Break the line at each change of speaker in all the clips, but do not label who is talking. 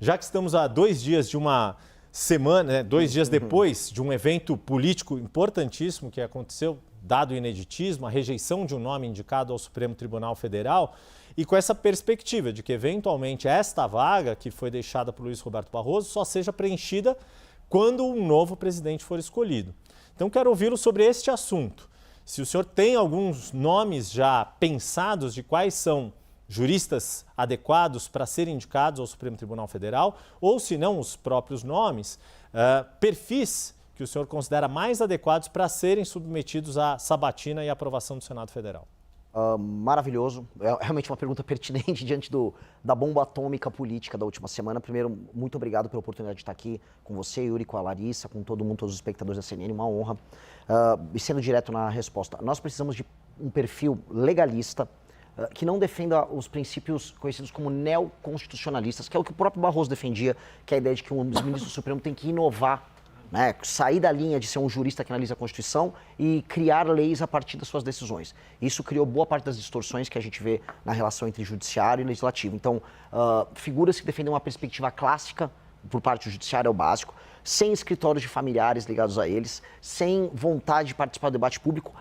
já que estamos a 2 dias de uma semana, né, 2 dias depois de um evento político importantíssimo que aconteceu, dado o ineditismo, a rejeição de um nome indicado ao Supremo Tribunal Federal, e com essa perspectiva de que, eventualmente, esta vaga que foi deixada por Luiz Roberto Barroso só seja preenchida quando um novo presidente for escolhido. Então, quero ouvi-lo sobre este assunto. Se o senhor tem alguns nomes já pensados de quais são juristas adequados para serem indicados ao Supremo Tribunal Federal, ou se não os próprios nomes, perfis que o senhor considera mais adequados para serem submetidos à sabatina e aprovação do Senado Federal.
Maravilhoso, é realmente uma pergunta pertinente diante da bomba atômica política da última semana. Primeiro, muito obrigado pela oportunidade de estar aqui com você, Yuri, com a Larissa, com todo mundo, todos os espectadores da CNN, uma honra. E sendo direto na resposta, nós precisamos de um perfil legalista, que não defenda os princípios conhecidos como neoconstitucionalistas, que é o que o próprio Barroso defendia, que é a ideia de que os ministros do Supremo têm que inovar, né? Sair da linha de ser um jurista que analisa a Constituição e criar leis a partir das suas decisões. Isso criou boa parte das distorções que a gente vê na relação entre judiciário e legislativo. Então, figuras que defendem uma perspectiva clássica por parte do judiciário é o básico, sem escritórios de familiares ligados a eles, sem vontade de participar do debate público,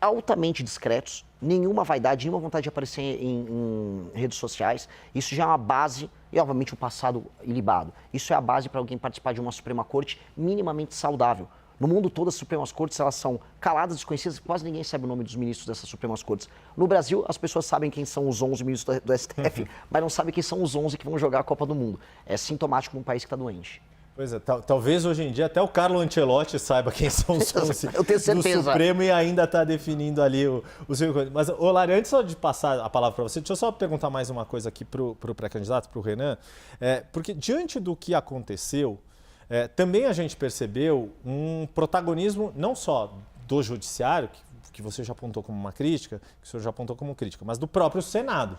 altamente discretos, nenhuma vaidade, nenhuma vontade de aparecer em redes sociais. Isso já é uma base, e obviamente o passado ilibado. Isso é a base para alguém participar de uma Suprema Corte minimamente saudável. No mundo todo, as Supremas Cortes, elas são caladas, desconhecidas, quase ninguém sabe o nome dos ministros dessas Supremas Cortes. No Brasil, as pessoas sabem quem são os 11 ministros do STF, mas não sabem quem são os 11 que vão jogar a Copa do Mundo. É sintomático num país que está doente.
Pois é, talvez hoje em dia até o Carlo Ancelotti saiba quem são os 11 do Supremo e ainda está definindo ali o seu... Mas, Lari, antes só de passar a palavra para você, deixa eu só perguntar mais uma coisa aqui para o pré-candidato, para o Renan, porque diante do que aconteceu, também a gente percebeu um protagonismo não só do judiciário, que você já apontou como uma crítica, que o senhor já apontou como crítica, mas do próprio Senado.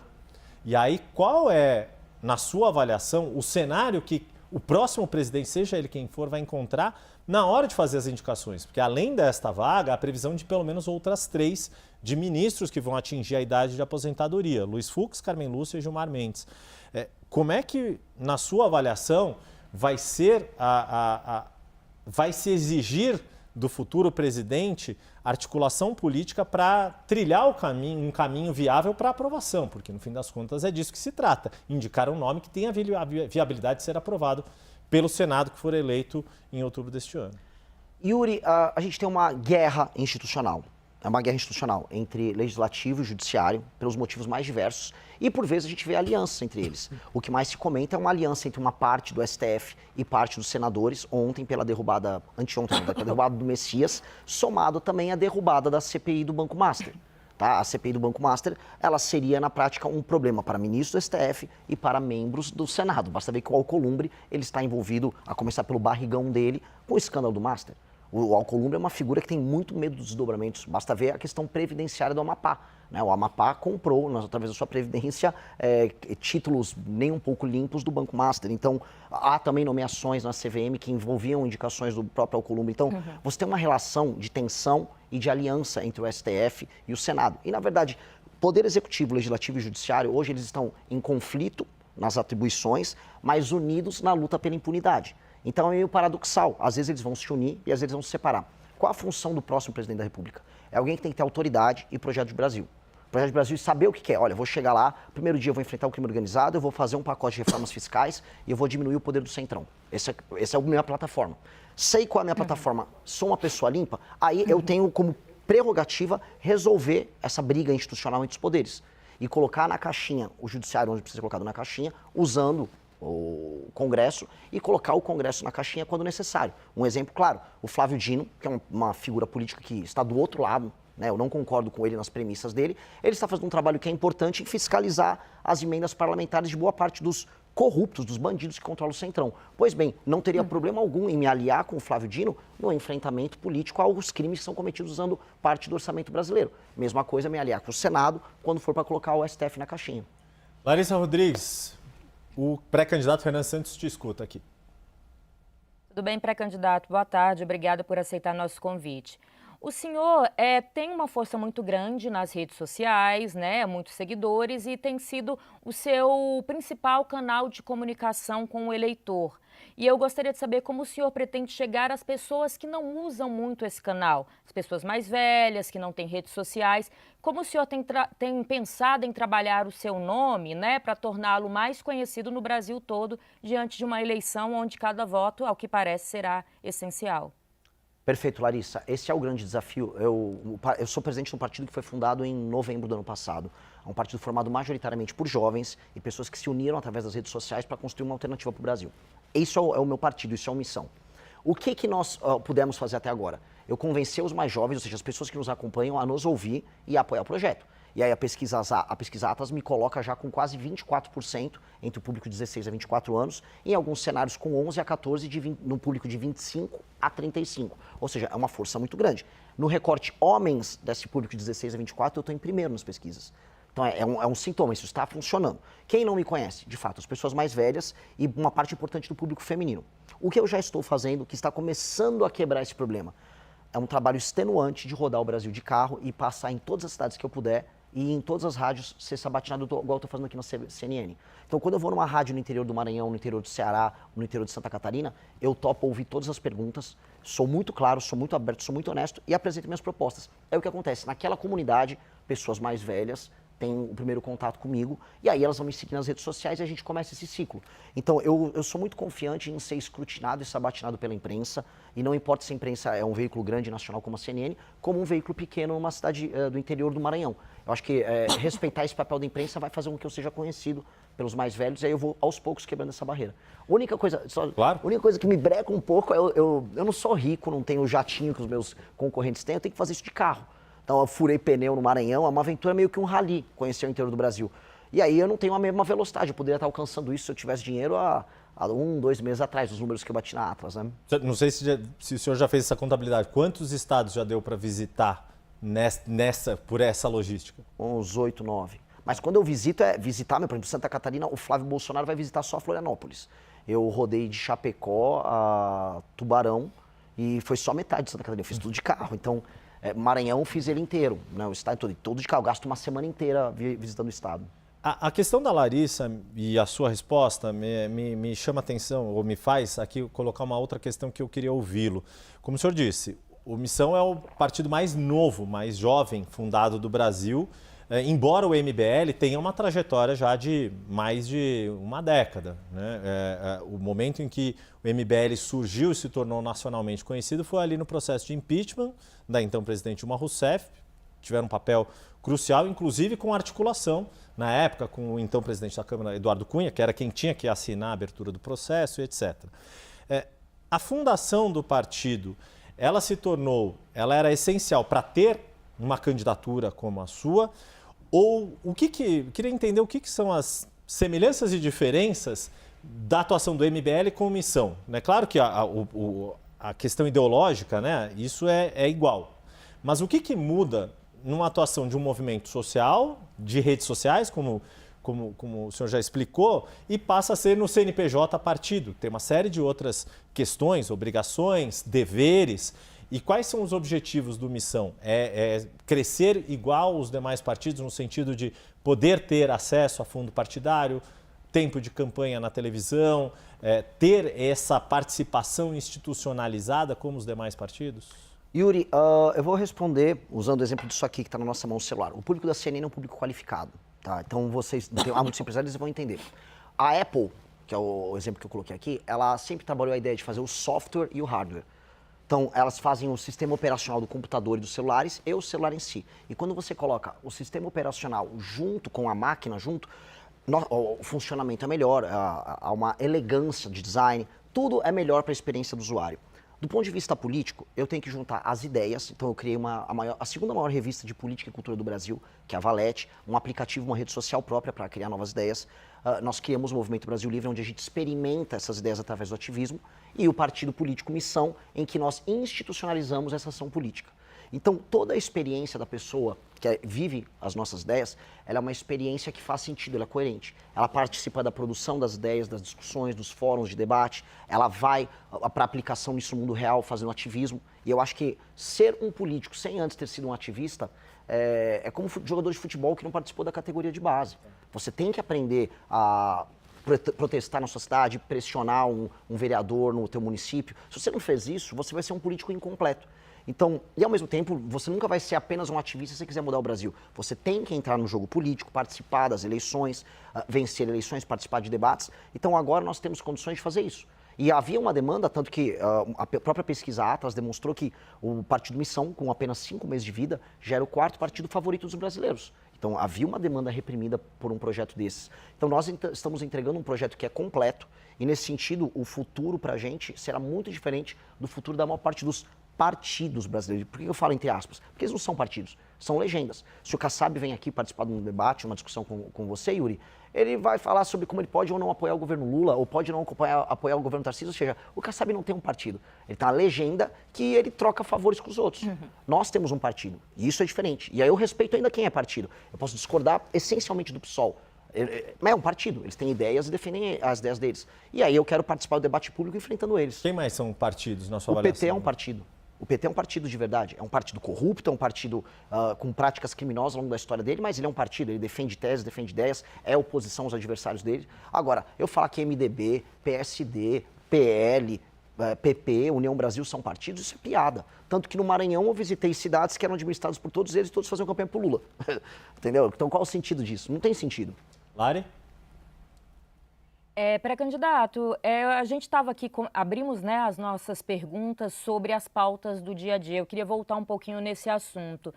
E aí, qual é, na sua avaliação, o cenário que o próximo presidente, seja ele quem for, vai encontrar na hora de fazer as indicações? Porque além desta vaga, há a previsão de pelo menos outras 3 de ministros que vão atingir a idade de aposentadoria. Luiz Fux, Carmen Lúcia e Gilmar Mendes. Como é que, na sua avaliação, vai ser vai se exigir do futuro presidente articulação política para trilhar um caminho viável para aprovação, porque no fim das contas é disso que se trata, indicar um nome que tenha a viabilidade de ser aprovado pelo Senado que for eleito em outubro deste ano.
Yuri, a gente tem uma guerra institucional. É uma guerra institucional entre legislativo e judiciário, pelos motivos mais diversos, e por vezes a gente vê alianças entre eles. O que mais se comenta é uma aliança entre uma parte do STF e parte dos senadores, ontem pela derrubada, anteontem, pela derrubada do Messias, somado também à derrubada da CPI do Banco Master. Tá? A CPI do Banco Master, ela seria na prática um problema para ministros do STF e para membros do Senado. Basta ver que o Alcolumbre ele está envolvido, a começar pelo barrigão dele, com o escândalo do Master. O Alcolumbre é uma figura que tem muito medo dos desdobramentos. Basta ver a questão previdenciária do Amapá. Né? O Amapá comprou, através da sua previdência, títulos nem um pouco limpos do Banco Master. Então, há também nomeações na CVM que envolviam indicações do próprio Alcolumbre. Então, você tem uma relação de tensão e de aliança entre o STF e o Senado. E, na verdade, Poder Executivo, Legislativo e Judiciário, hoje eles estão em conflito nas atribuições, mas unidos na luta pela impunidade. Então é meio paradoxal. Às vezes eles vão se unir e às vezes vão se separar. Qual a função do próximo presidente da República? É alguém que tem que ter autoridade e projeto de Brasil. Projeto de Brasil e saber o que quer. Olha, eu vou chegar lá, primeiro dia eu vou enfrentar o crime organizado, eu vou fazer um pacote de reformas fiscais e eu vou diminuir o poder do Centrão. Essa é a minha plataforma. Sei qual é a minha plataforma, sou uma pessoa limpa, aí eu tenho como prerrogativa resolver essa briga institucional entre os poderes. E colocar na caixinha, o judiciário onde precisa ser colocado na caixinha, usando o Congresso e colocar o Congresso na caixinha quando necessário. Um exemplo claro, o Flávio Dino, que é uma figura política que está do outro lado, né, eu não concordo com ele nas premissas dele, ele está fazendo um trabalho que é importante em fiscalizar as emendas parlamentares de boa parte dos corruptos, dos bandidos que controlam o Centrão. Pois bem, não teria problema algum em me aliar com o Flávio Dino no enfrentamento político aos crimes que são cometidos usando parte do orçamento brasileiro. Mesma coisa me aliar com o Senado quando for para colocar o STF na caixinha.
Larissa Rodrigues, o pré-candidato Renan Santos te escuta aqui.
Tudo bem, pré-candidato? Boa tarde, obrigada por aceitar nosso convite. O senhor tem uma força muito grande nas redes sociais, né? Muitos seguidores e tem sido o seu principal canal de comunicação com o eleitor. E eu gostaria de saber como o senhor pretende chegar às pessoas que não usam muito esse canal, as pessoas mais velhas, que não têm redes sociais. Como o senhor tem pensado em trabalhar o seu nome, né, para torná-lo mais conhecido no Brasil todo, diante de uma eleição onde cada voto, ao que parece, será essencial?
Perfeito, Larissa. Esse é o grande desafio. Eu sou presidente de um partido que foi fundado em novembro do ano passado. É um partido formado majoritariamente por jovens e pessoas que se uniram através das redes sociais para construir uma alternativa para o Brasil. Isso é o meu partido, isso é uma missão. O que nós pudemos fazer até agora? Eu convenci os mais jovens, ou seja, as pessoas que nos acompanham, a nos ouvir e a apoiar o projeto. E aí a pesquisa Atlas me coloca já com quase 24% entre o público de 16 a 24 anos, em alguns cenários com 11 a 14, no público de 25 a 35. Ou seja, é uma força muito grande. No recorte homens desse público de 16 a 24, eu estou em primeiro nas pesquisas. Então é um sintoma, isso está funcionando. Quem não me conhece? De fato, as pessoas mais velhas e uma parte importante do público feminino. O que eu já estou fazendo, que está começando a quebrar esse problema, é um trabalho extenuante de rodar o Brasil de carro e passar em todas as cidades que eu puder e em todas as rádios ser sabatinado igual eu estou fazendo aqui na CNN. Então, quando eu vou numa rádio no interior do Maranhão, no interior do Ceará, no interior de Santa Catarina, eu topo ouvir todas as perguntas, sou muito claro, sou muito aberto, sou muito honesto e apresento minhas propostas. É o que acontece. Naquela comunidade, pessoas mais velhas têm o primeiro contato comigo e aí elas vão me seguir nas redes sociais e a gente começa esse ciclo. Então, eu sou muito confiante em ser escrutinado e sabatinado pela imprensa e não importa se a imprensa é um veículo grande nacional como a CNN, como um veículo pequeno numa cidade do interior do Maranhão. Eu acho que respeitar esse papel da imprensa vai fazer com que eu seja conhecido pelos mais velhos e aí eu vou aos poucos quebrando essa barreira. A única coisa que me breca um pouco é eu não sou rico, não tenho o jatinho que os meus concorrentes têm, eu tenho que fazer isso de carro. Então eu furei pneu no Maranhão, é uma aventura meio que um rally, conhecer o interior do Brasil. E aí eu não tenho a mesma velocidade, eu poderia estar alcançando isso se eu tivesse dinheiro há 1, 2 meses atrás, os números que eu bati na Atlas, né?
Não sei se o senhor já fez essa contabilidade. Quantos estados já deu para visitar por essa logística?
Uns 8, 9. Mas quando eu visito, visitar, por exemplo, Santa Catarina, o Flávio Bolsonaro vai visitar só Florianópolis. Eu rodei de Chapecó a Tubarão e foi só metade de Santa Catarina, eu fiz tudo de carro. Então, Maranhão fiz ele inteiro, né, o estado todo de carro. Eu gasto uma semana inteira visitando o estado.
A questão da Larissa e a sua resposta me chama a atenção, ou me faz aqui colocar uma outra questão que eu queria ouvi-lo. Como o senhor disse, o Missão é o partido mais novo, mais jovem fundado do Brasil, embora o MBL tenha uma trajetória já de mais de uma década, né? O momento em que o MBL surgiu e se tornou nacionalmente conhecido foi ali no processo de impeachment da então presidente Dilma Rousseff. Tiveram um papel crucial, inclusive com articulação, na época, com o então presidente da Câmara, Eduardo Cunha, que era quem tinha que assinar a abertura do processo, etc. A fundação do partido, ela era essencial para ter uma candidatura como a sua, ou queria entender o que são as semelhanças e diferenças da atuação do MBL com Missão. É claro que a questão ideológica, né, isso é igual, mas o que muda numa atuação de um movimento social, de redes sociais, como o senhor já explicou, e passa a ser no CNPJ partido? Tem uma série de outras questões, obrigações, deveres. E quais são os objetivos do Missão? É crescer igual os demais partidos, no sentido de poder ter acesso a fundo partidário, tempo de campanha na televisão, ter essa participação institucionalizada como os demais partidos?
Yuri, eu vou responder usando o exemplo disso aqui que está na nossa mão celular. O público da CNN é um público qualificado, tá? Então há muitos empresários que vão entender. A Apple, que é o exemplo que eu coloquei aqui, ela sempre trabalhou a ideia de fazer o software e o hardware. Então, elas fazem o sistema operacional do computador e dos celulares e o celular em si. E quando você coloca o sistema operacional junto com a máquina, o funcionamento é melhor, há uma elegância de design, tudo é melhor para a experiência do usuário. Do ponto de vista político, eu tenho que juntar as ideias, então eu criei a segunda maior revista de política e cultura do Brasil, que é a Valete, um aplicativo, uma rede social própria para criar novas ideias. Nós criamos o Movimento Brasil Livre, onde a gente experimenta essas ideias através do ativismo, e o partido político Missão, em que nós institucionalizamos essa ação política. Então, toda a experiência da pessoa que vive as nossas ideias, ela é uma experiência que faz sentido, ela é coerente. Ela participa da produção das ideias, das discussões, dos fóruns de debate, ela vai para a aplicação nisso no mundo real, fazendo ativismo. E eu acho que ser um político sem antes ter sido um ativista é como jogador de futebol que não participou da categoria de base. Você tem que aprender a protestar na sua cidade, pressionar um vereador no teu município. Se você não fez isso, você vai ser um político incompleto. Então, e ao mesmo tempo, você nunca vai ser apenas um ativista se você quiser mudar o Brasil. Você tem que entrar no jogo político, participar das eleições, vencer eleições, participar de debates. Então, agora nós temos condições de fazer isso. E havia uma demanda, tanto que a própria pesquisa Atlas demonstrou que o Partido Missão, com apenas 5 meses de vida, já era o 4º partido favorito dos brasileiros. Então, havia uma demanda reprimida por um projeto desses. Então, nós estamos entregando um projeto que é completo e, nesse sentido, o futuro para a gente será muito diferente do futuro da maior parte dos partidos brasileiros. Por que eu falo entre aspas? Porque eles não são partidos, são legendas. Se o Kassab vem aqui participar de um debate, uma discussão com você, Yuri, ele vai falar sobre como ele pode ou não apoiar o governo Lula, ou pode não apoiar o governo Tarcísio, ou seja, o Kassab não tem um partido. Ele tem uma legenda que ele troca favores com os outros. Nós temos um partido, e isso é diferente. E aí eu respeito ainda quem é partido. Eu posso discordar essencialmente do PSOL. Mas é um partido, eles têm ideias e defendem as ideias deles. E aí eu quero participar do debate público enfrentando eles.
Quem mais são partidos na sua avaliação?
O PT é um partido. O PT é um partido de verdade, é um partido corrupto, é um partido com práticas criminosas ao longo da história dele, mas ele é um partido, ele defende teses, defende ideias, é oposição aos adversários dele. Agora, eu falar que MDB, PSD, PL, PP, União Brasil são partidos, isso é piada. Tanto que no Maranhão eu visitei cidades que eram administradas por todos eles e todos faziam campanha por Lula. Entendeu? Então qual o sentido disso? Não tem sentido.
Lari?
Pré-candidato, a gente estava aqui, abrimos, né, as nossas perguntas sobre as pautas do dia a dia. Eu queria voltar um pouquinho nesse assunto.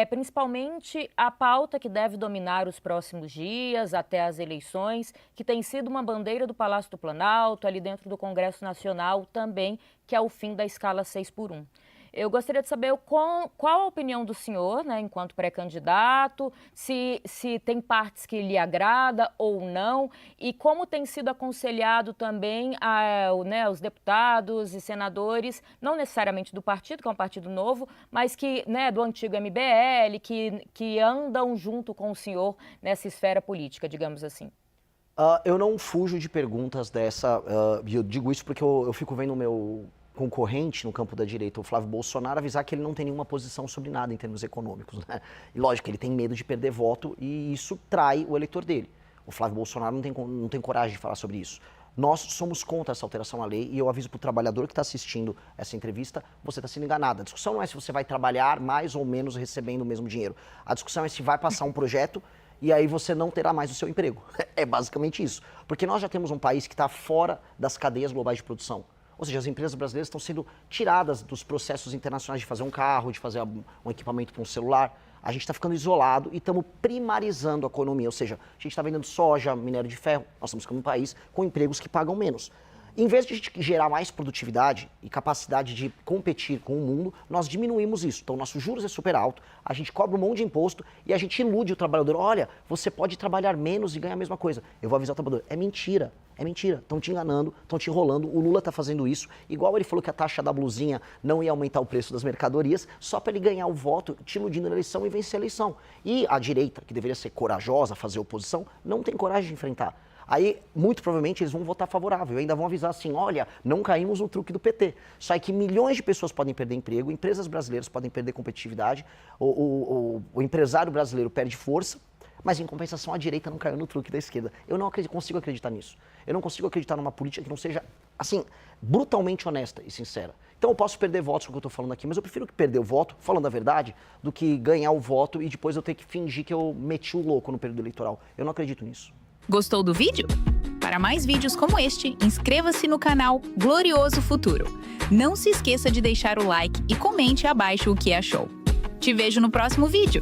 Principalmente a pauta que deve dominar os próximos dias, até as eleições, que tem sido uma bandeira do Palácio do Planalto, ali dentro do Congresso Nacional também, que é o fim da escala 6x1. Eu gostaria de saber qual a opinião do senhor, né, enquanto pré-candidato, se tem partes que lhe agrada ou não, e como tem sido aconselhado também os deputados e senadores, não necessariamente do partido, que é um partido novo, mas que, né, do antigo MBL, que andam junto com o senhor nessa esfera política, digamos assim.
Eu não fujo de perguntas dessa, e eu digo isso porque eu fico vendo o meu concorrente no campo da direita, o Flávio Bolsonaro, avisar que ele não tem nenhuma posição sobre nada em termos econômicos, né? E lógico, ele tem medo de perder voto e isso trai o eleitor dele. O Flávio Bolsonaro não tem coragem de falar sobre isso. Nós somos contra essa alteração à lei e eu aviso para o trabalhador que está assistindo essa entrevista, você está sendo enganado. A discussão não é se você vai trabalhar mais ou menos recebendo o mesmo dinheiro. A discussão é se vai passar um projeto e aí você não terá mais o seu emprego. É basicamente isso. Porque nós já temos um país que está fora das cadeias globais de produção. Ou seja, as empresas brasileiras estão sendo tiradas dos processos internacionais de fazer um carro, de fazer um equipamento para um celular. A gente está ficando isolado e estamos primarizando a economia. Ou seja, a gente está vendendo soja, minério de ferro. Nós estamos ficando um país com empregos que pagam menos. Em vez de a gente gerar mais produtividade e capacidade de competir com o mundo, nós diminuímos isso. Então, nossos juros é super alto, a gente cobra um monte de imposto e a gente ilude o trabalhador. Olha, você pode trabalhar menos e ganhar a mesma coisa. Eu vou avisar o trabalhador. É mentira. É mentira. Estão te enganando, estão te enrolando. O Lula está fazendo isso. Igual ele falou que a taxa da blusinha não ia aumentar o preço das mercadorias, só para ele ganhar o voto, te iludindo na eleição e vencer a eleição. E a direita, que deveria ser corajosa, fazer oposição, não tem coragem de enfrentar. Aí, muito provavelmente, eles vão votar favorável. Ainda vão avisar assim, olha, não caímos no truque do PT. Só que milhões de pessoas podem perder emprego, empresas brasileiras podem perder competitividade, o empresário brasileiro perde força, mas em compensação a direita não caiu no truque da esquerda. Eu não consigo acreditar nisso. Eu não consigo acreditar numa política que não seja, assim, brutalmente honesta e sincera. Então eu posso perder votos com o que eu estou falando aqui, mas eu prefiro perder o voto, falando a verdade, do que ganhar o voto e depois eu ter que fingir que eu meti o louco no período eleitoral. Eu não acredito nisso.
Gostou do vídeo? Para mais vídeos como este, inscreva-se no canal Glorioso Futuro. Não se esqueça de deixar o like e comente abaixo o que achou. Te vejo no próximo vídeo.